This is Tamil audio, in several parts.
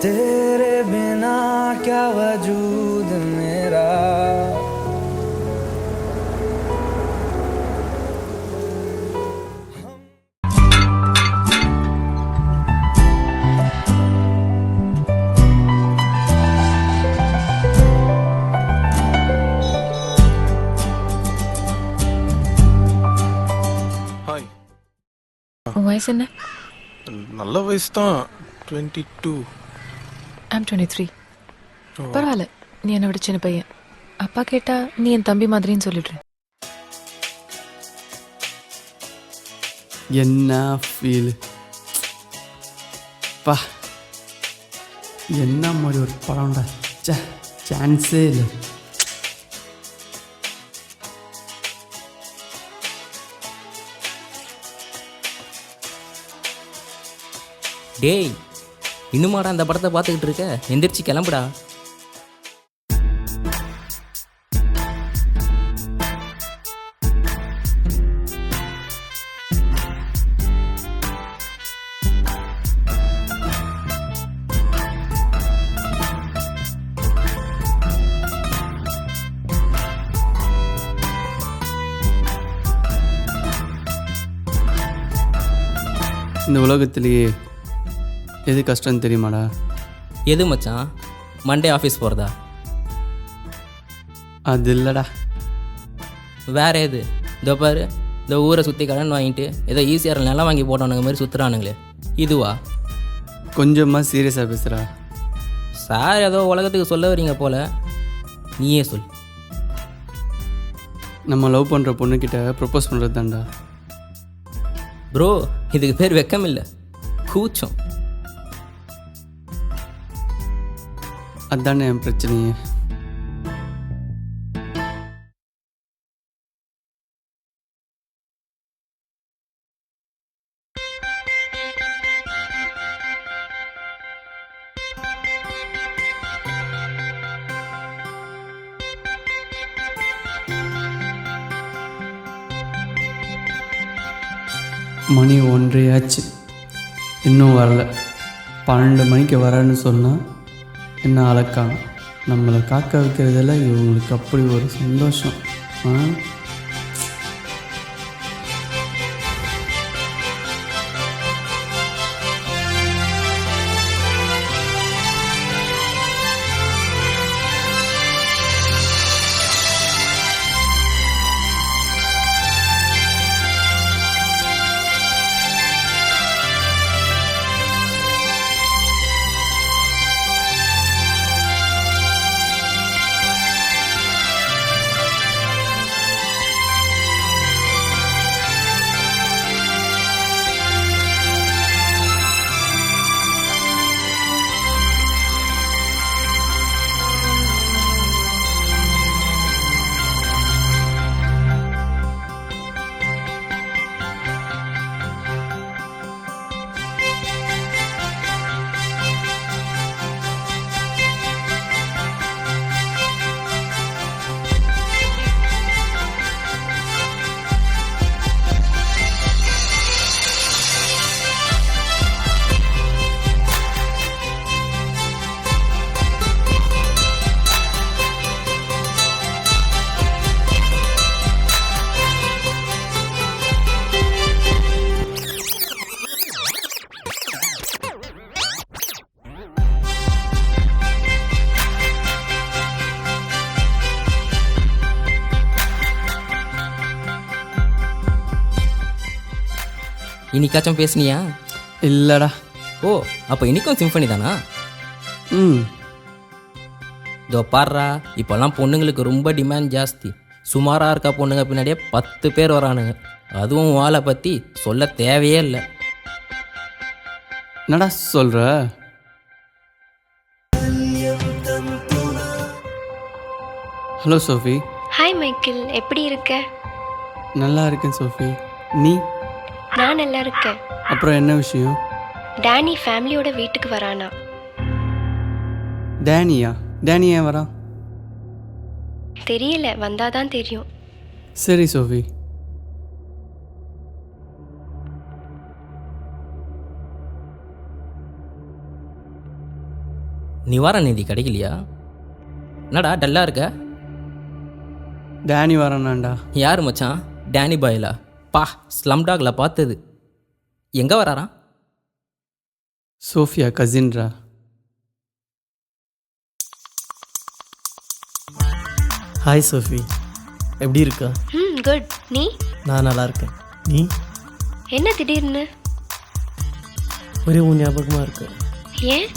तेरे बिना क्या वजूद मेरा ஹாய். உன் வயசு என்ன? நல்ல வயசு தான், 22. ஐம் 23. பரவாயில்ல, நீ என்னை விட சின்ன பையன். அப்பா கேட்டா நீ என் தம்பி மாதிரின்னு சொல்லிடுறேன். என்ன ஃபீல் பா, என்ன மாதிரி ஒரு படம்டா. சான்ஸே இல்லை. டேய், இன்னுமாடா அந்த படத்தை பார்த்துக்கிட்டு இருக்க? எந்திரிச்சு கிளம்புடா. இந்த உலகத்திலேயே எது கஷ்டம்னு தெரியுமாடா? எது மச்சான்? மண்டே ஆஃபீஸ் போகிறதா? அது இல்லைடா. வேற எது? இதோ பாரு, இந்த ஊரை சுற்றி கடன் வாங்கிட்டு ஏதோ ஈஸியாக நிலம் வாங்கி போட்டவனுங்க மாதிரி சுற்றுறானுங்களே, இதுவா? கொஞ்சமாக சீரியஸாக பேசுகிறா. சார் ஏதோ உலகத்துக்கு சொல்ல வரீங்க போல, நீயே சொல். நம்ம லவ் பண்ணுற பொண்ணுக்கிட்ட ப்ரப்போஸ் பண்ணுறது தான்டா. ப்ரோ, இதுக்கு பேர் வெக்கம் இல்லை, கூச்சம். அதுதானே என் பிரச்சனையே. மணி 1:30 ஆச்சு, இன்னும் வரல. 12 மணிக்கு வரேன்னு சொன்னால் என்ன அழக்கான. நம்மளை காக்க வைக்கிறதுல இவங்களுக்கு அப்படி ஒரு சந்தோஷம். இன்னைக்காச்சும் பேசுனியா? இல்லைடா. ஓ, அப்போ இன்னைக்கும் சிம்பனி தானா? இதோ பாடுறா, இப்போல்லாம் பொண்ணுங்களுக்கு ரொம்ப டிமாண்ட் ஜாஸ்தி. சுமாராக இருக்கா பொண்ணுங்க பின்னாடியே 10 பேர் வரானுங்க. அதுவும் வாழை பற்றி சொல்ல தேவையே இல்லை. என்னடா சொல்கிற? Hello Sophie. ஹாய் மைக்கேல், எப்படி இருக்க? நல்லா இருக்கேன் சோஃபி. நீ? நான் நல்லா இருக்கேன். அப்புறம் என்ன விஷயம்? டேனி ஃபேமிலியோட வீட்டுக்கு வரானா? டேனியா? டேனி ஏன் வரான்? தெரியல, வந்தாதான் தெரியும். சரி சோஃபி. நிவாரண நிதி கிடைக்கலையா? என்னடா டல்லாக இருக்க? டேனி வரானாண்டா. யார் மச்சான்? டேனி பாயலா? பா, ஸ்லம் டாக்ல பார்த்தது. எங்கே வராராம்? சோஃபியா கசின்ரா. ஹாய் சோஃபி, எப்படி இருக்கா? குட். நீ? நான் நல்லா இருக்கேன். நீ? என்ன திடீர்னு? ஒரே உன் ஞாபகமாக இருக்கு. ஏன்?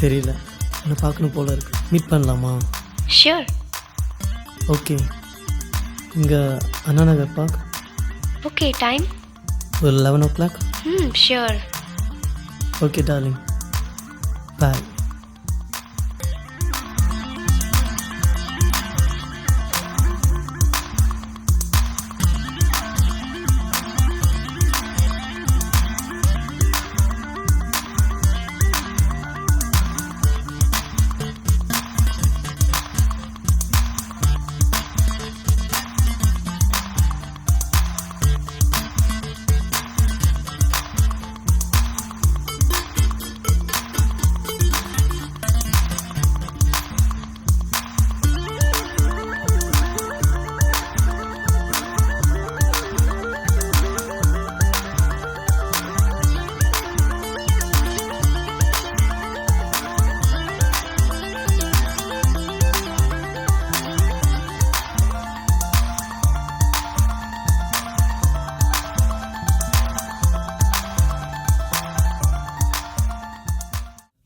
தெரியல, என்னை பார்க்கணும் போல இருக்கு. மீட் பண்ணலாமா? ஷியோர். ஓகே, இங்கே Anna Nagar park. Okay, time? ஒரு 11 o'clock. ஷியோர். ஓகே டார்லிங், பாய்.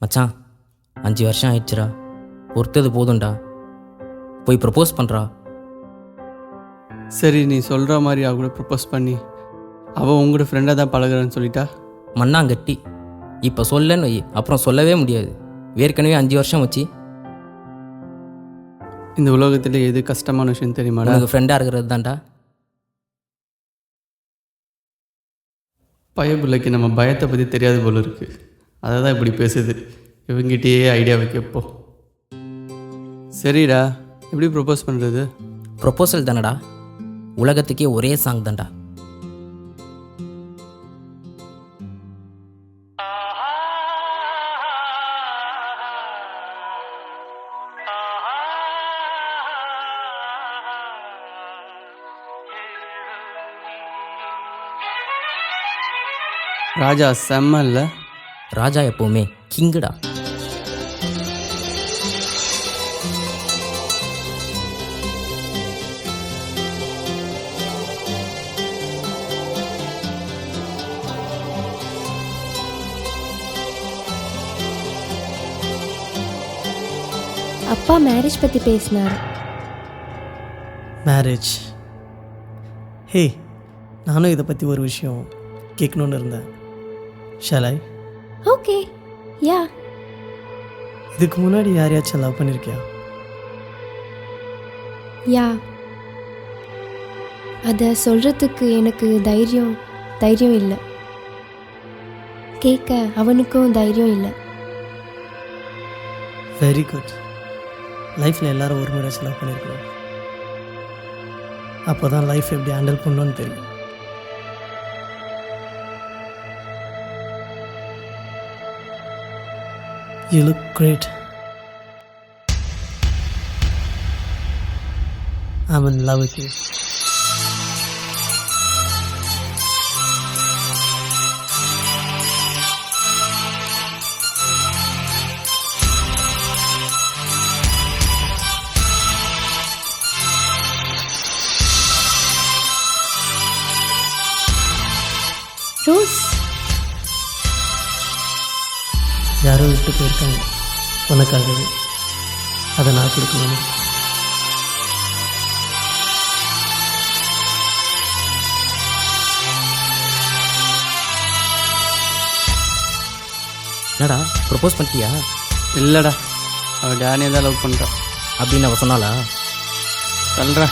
மச்சான், 5 வருஷம் ஆயிடுச்சுடா. பொறுத்தது போதும்டா. போய் ப்ரப்போஸ் பண்ணுறா. சரி, நீ சொல்கிற மாதிரி அவ கூட ப்ரப்போஸ் பண்ணி அவள் உங்களோட ஃப்ரெண்டாக தான் பழகுறான்னு சொல்லிட்டா? மண்ணாங்கட்டி. இப்போ சொல்லன்னு வை, அப்புறம் சொல்லவே முடியாது. ஏற்கனவே 5 வருஷம் வச்சு. இந்த உலகத்தில் எது கஷ்டமான விஷயம் தெரியுமாடா? உனக்கு ஃப்ரெண்டாக இருக்கிறது தான்டா. பயபுள்ளைக்கு நம்ம பயத்தை பற்றி தெரியாது போல இருக்குது. அதை தான் இப்படி பேசுது. இவங்கிட்டேயே ஐடியா வைக்கப்போ. சரிடா, எப்படி ப்ரப்போஸ் பண்ணுறது? ப்ரொப்போசல் தானடா. உலகத்துக்கே ஒரே சாங் தான்டா. ராஜா செம்ம இல்லை? ராஜா எப்போவுமே கிங்குடா. அப்பா மேரேஜ் பற்றி பேசினார். மேரேஜ்? ஹே, நானும் இதை பற்றி ஒரு விஷயம் கேட்கணுன்னு இருந்தேன். ஷாலை? ஓகே, யா. இதுக்கு முன்னாடி யாரையாச்சும் லவ் பண்ணியிருக்கியா? யா. அதை சொல்கிறதுக்கு எனக்கு தைரியம் இல்லை. கேட்க அவனுக்கும் தைரியம் இல்லை. Very good. லைஃப்பில் எல்லோரும் ஒரு முறையாச்சும் லவ் பண்ணியிருக்கணும். அப்போ தான் லைஃப் எப்படி ஹேண்டில் பண்ணணும்னு தெரியும். You look great. I'm in love with you. Rose. யாரோ விட்டு போயிருக்காங்க உனக்காகவே. அதை நான் கொடுக்கணும். என்னடா ப்ரப்போஸ் பண்ணிட்டியா? இல்லைடா, அவள் டேனியை தான் லவ் பண்ணுறான் அப்படின்னு அவள் சொன்னாளா? சொல்கிறா.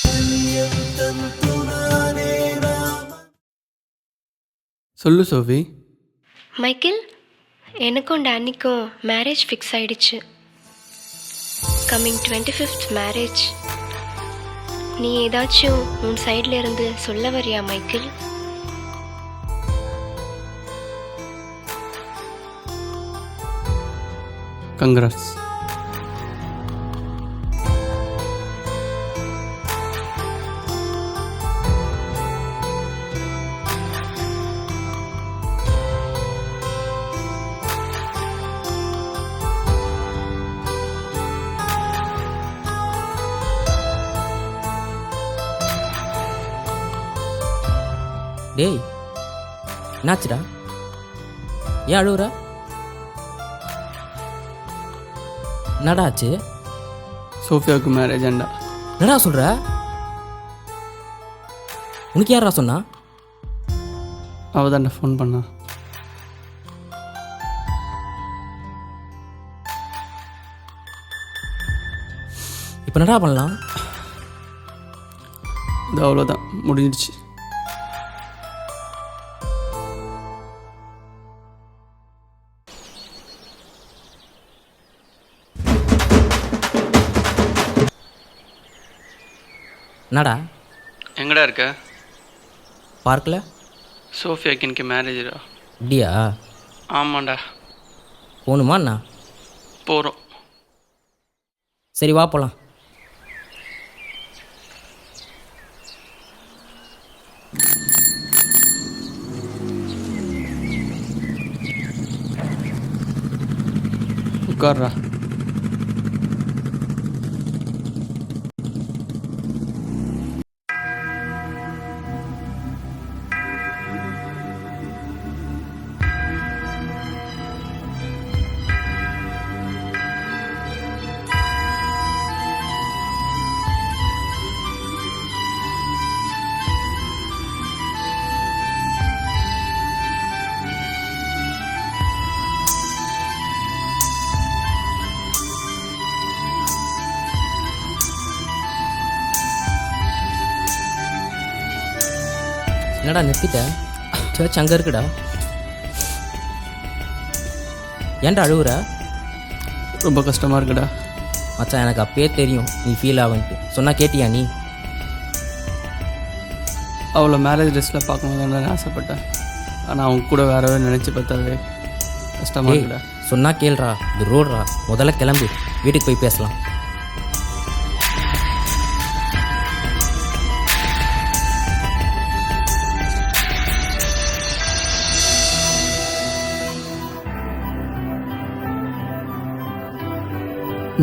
பர்யந்தம் துனானே சொல்லு சோஃபி. மைக்கேல், எனக்கும் டேனிக்கும் மேரேஜ் ஃபிக்ஸ் ஆயிடுச்சு. Coming 25th marriage. நீ ஏதாச்சும் உன் சைடில் இருந்து சொல்ல வரியா மைக்கேல்? கங்க்ராட்ஸ். டேய், என்னாச்சுடா? ஏன் அழுவுற? என்னடா ஆச்சு? சோஃபியாவுக்கு மேரேஜ் ஆண்டா. என்னடா சொல்கிற? உனக்கு யாரா சொன்னா? அவள் தான்டா ஃபோன் பண்ணா. இப்போ என்னடா பண்ணலாம்? இது அவ்வளோதான், முடிஞ்சிடுச்சு. என்னடா எங்கடா இருக்க? பார்க்கல? சோஃபியாக்கு எனக்கு மேரேஜா? இப்படியா? ஆமாண்டா. போகணுமா அண்ணா? போகிறோம். சரி வா போகலாம். உட்கார்றா. என்னடா நிறுத்திட்ட? சர்ச் அங்கே இருக்குடா. ஏன்டா அழுவுற? ரொம்ப கஷ்டமாக இருக்குடா. மச்சான், எனக்கு அப்பயே தெரியும் நீ ஃபீல் ஆகுன்ட்டு. சொன்னால் கேட்டியா நீ? அவளை மேரேஜ் ட்ரெஸ்ஸில் பார்க்கணும் தான் ஆசைப்பட்டேன். ஆனால் அவங்க கூட வேறவே நினச்சி பார்த்தாவே கஷ்டமாக இருக்குடா. சொன்னால் கேள்றா, இது ரோடுறா. முதல்ல கிளம்பு, வீட்டுக்கு போய் பேசலாம்.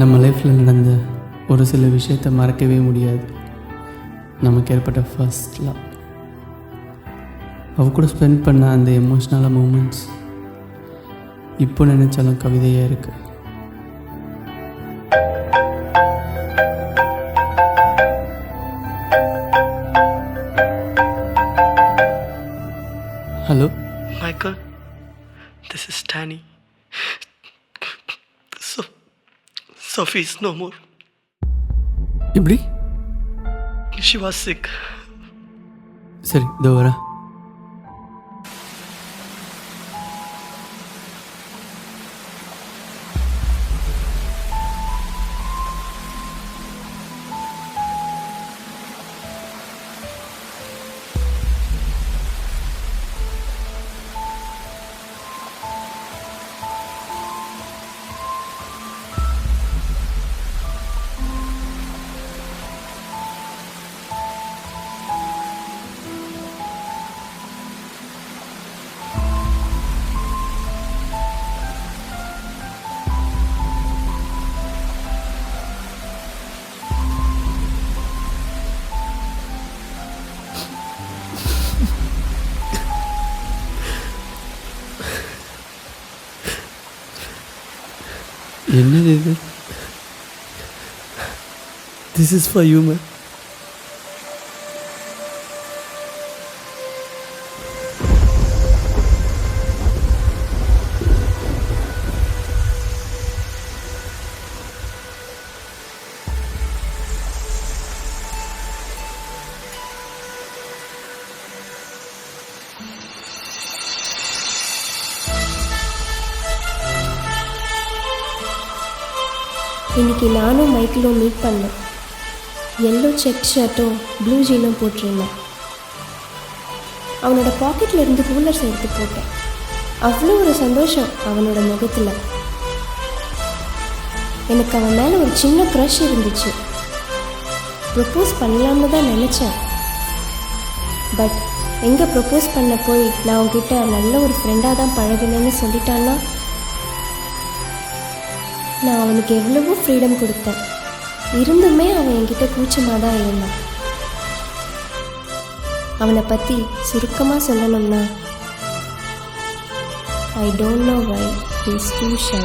நம்ம லைஃப்பில் நடந்த ஒரு சில விஷயத்தை மறக்கவே முடியாது. நமக்கு ஏற்பட்ட ஃபர்ஸ்ட் லவ், அவ கூட ஸ்பெண்ட் பண்ண அந்த எமோஷ்னலான மூமெண்ட்ஸ் இப்போ நினச்சாலும் கவிதையாக இருக்கு. Hello Michael, this is Danny. Sophie is no more. எப்படி? She was sick. சரி, இதோ வரேன். என்னது இது? This is for you, man. இன்னைக்கு நானும் மைக்கிளும் மீட் பண்ணேன். எல்லோ செக் ஷர்ட்டும் ப்ளூ ஜீனும் போட்டிருந்தேன். அவனோட பாக்கெட்டில் இருந்து கூலர்ஸ் எடுத்து போட்டேன். அவ்வளோ ஒரு சந்தோஷம் அவனோட முகத்தில். எனக்கு அவன் மேலே ஒரு சின்ன க்ரஷ் இருந்துச்சு. ப்ரப்போஸ் பண்ணலாம்னு தான் நினச்சேன். பட் எங்கே ப்ரப்போஸ் பண்ண போய் நான் அவன்கிட்ட நல்ல ஒரு ஃப்ரெண்டாக தான் பழகினேன்னு சொல்லிட்டான்னா, நான் அவனுக்கு எவ்வளவோ ஃப்ரீடம் கொடுத்தேன். இருந்துமே அவன் என்கிட்ட கூச்சமாக தான் இருந்தான். அவனை பற்றி சுருக்கமாக சொல்லணும்னா, I don't know why he is too shy.